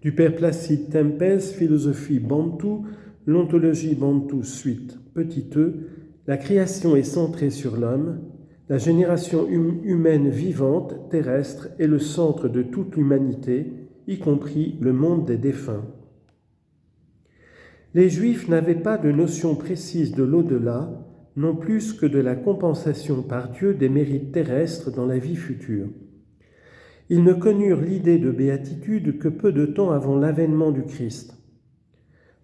Du père Placide Tempez, Philosophie bantoue, l'ontologie bantoue suite, petit e, la création est centrée sur l'homme, la génération humaine vivante, terrestre, est le centre de toute l'humanité, y compris le monde des défunts. Les Juifs n'avaient pas de notion précise de l'au-delà, non plus que de la compensation par Dieu des mérites terrestres dans la vie future. Ils ne connurent l'idée de béatitude que peu de temps avant l'avènement du Christ.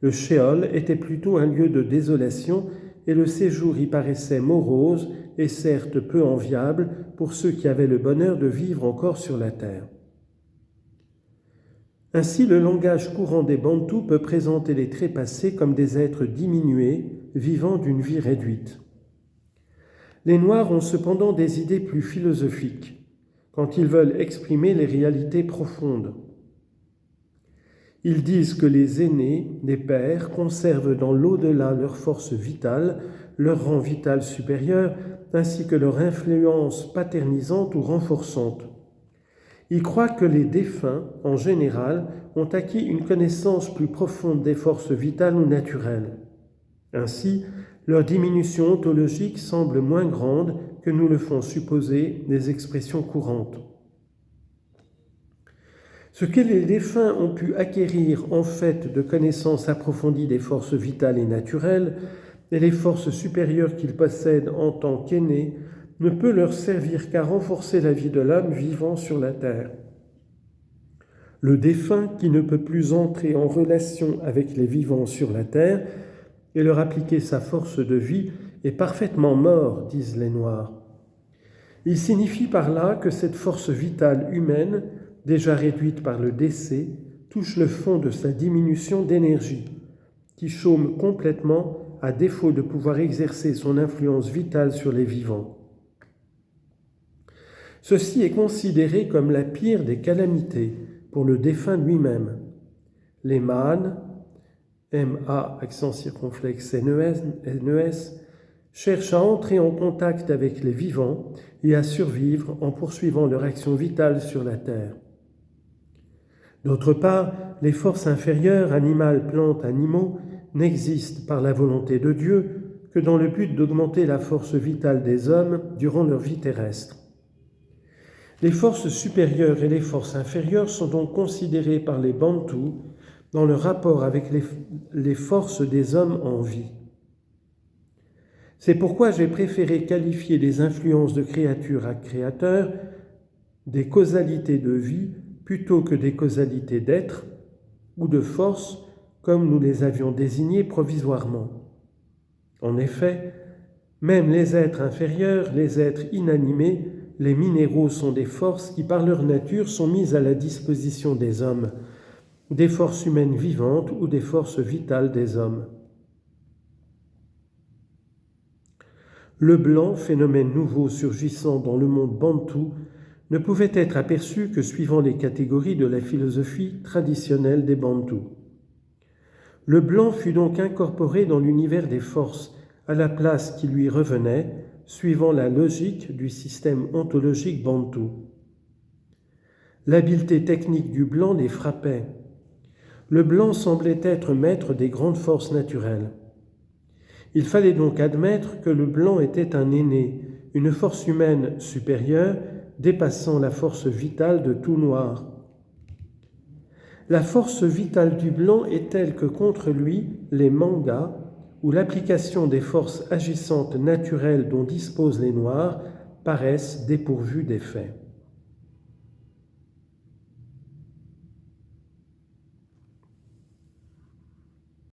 Le Sheol était plutôt un lieu de désolation et le séjour y paraissait morose et certes peu enviable pour ceux qui avaient le bonheur de vivre encore sur la terre. Ainsi, le langage courant des Bantous peut présenter les trépassés comme des êtres diminués, vivant d'une vie réduite. Les Noirs ont cependant des idées plus philosophiques, quand ils veulent exprimer les réalités profondes. Ils disent que les aînés, les pères, conservent dans l'au-delà leur force vitale, leur rang vital supérieur, ainsi que leur influence paternisante ou renforçante. Ils croient que les défunts, en général, ont acquis une connaissance plus profonde des forces vitales ou naturelles. Ainsi, leur diminution ontologique semble moins grande que nous le font supposer les expressions courantes. Ce que les défunts ont pu acquérir en fait de connaissances approfondies des forces vitales et naturelles et les forces supérieures qu'ils possèdent en tant qu'aînés ne peut leur servir qu'à renforcer la vie de l'homme vivant sur la terre. Le défunt, qui ne peut plus entrer en relation avec les vivants sur la terre et leur appliquer sa force de vie, est parfaitement mort, disent les Noirs. Il signifie par là que cette force vitale humaine, déjà réduite par le décès, touche le fond de sa diminution d'énergie, qui chôme complètement à défaut de pouvoir exercer son influence vitale sur les vivants. Ceci est considéré comme la pire des calamités pour le défunt lui-même. Les mânes, M-A, accent circonflexe N-E-S, cherchent à entrer en contact avec les vivants et à survivre en poursuivant leur action vitale sur la terre. D'autre part, les forces inférieures, animales, plantes, animaux, n'existent par la volonté de Dieu que dans le but d'augmenter la force vitale des hommes durant leur vie terrestre. Les forces supérieures et les forces inférieures sont donc considérées par les Bantous dans le rapport avec les forces des hommes en vie. C'est pourquoi j'ai préféré qualifier les influences de créature à créateur des causalités de vie plutôt que des causalités d'être ou de force comme nous les avions désignées provisoirement. En effet, même les êtres inférieurs, les êtres inanimés, les minéraux sont des forces qui par leur nature sont mises à la disposition des hommes, des forces humaines vivantes ou des forces vitales des hommes. Le blanc, phénomène nouveau surgissant dans le monde bantou, ne pouvait être aperçu que suivant les catégories de la philosophie traditionnelle des Bantous. Le blanc fut donc incorporé dans l'univers des forces, à la place qui lui revenait, suivant la logique du système ontologique bantou. L'habileté technique du blanc les frappait. Le blanc semblait être maître des grandes forces naturelles. Il fallait donc admettre que le blanc était un aîné, une force humaine supérieure, dépassant la force vitale de tout noir. La force vitale du blanc est telle que contre lui, les mangas, ou l'application des forces agissantes naturelles dont disposent les noirs, paraissent dépourvues d'effet.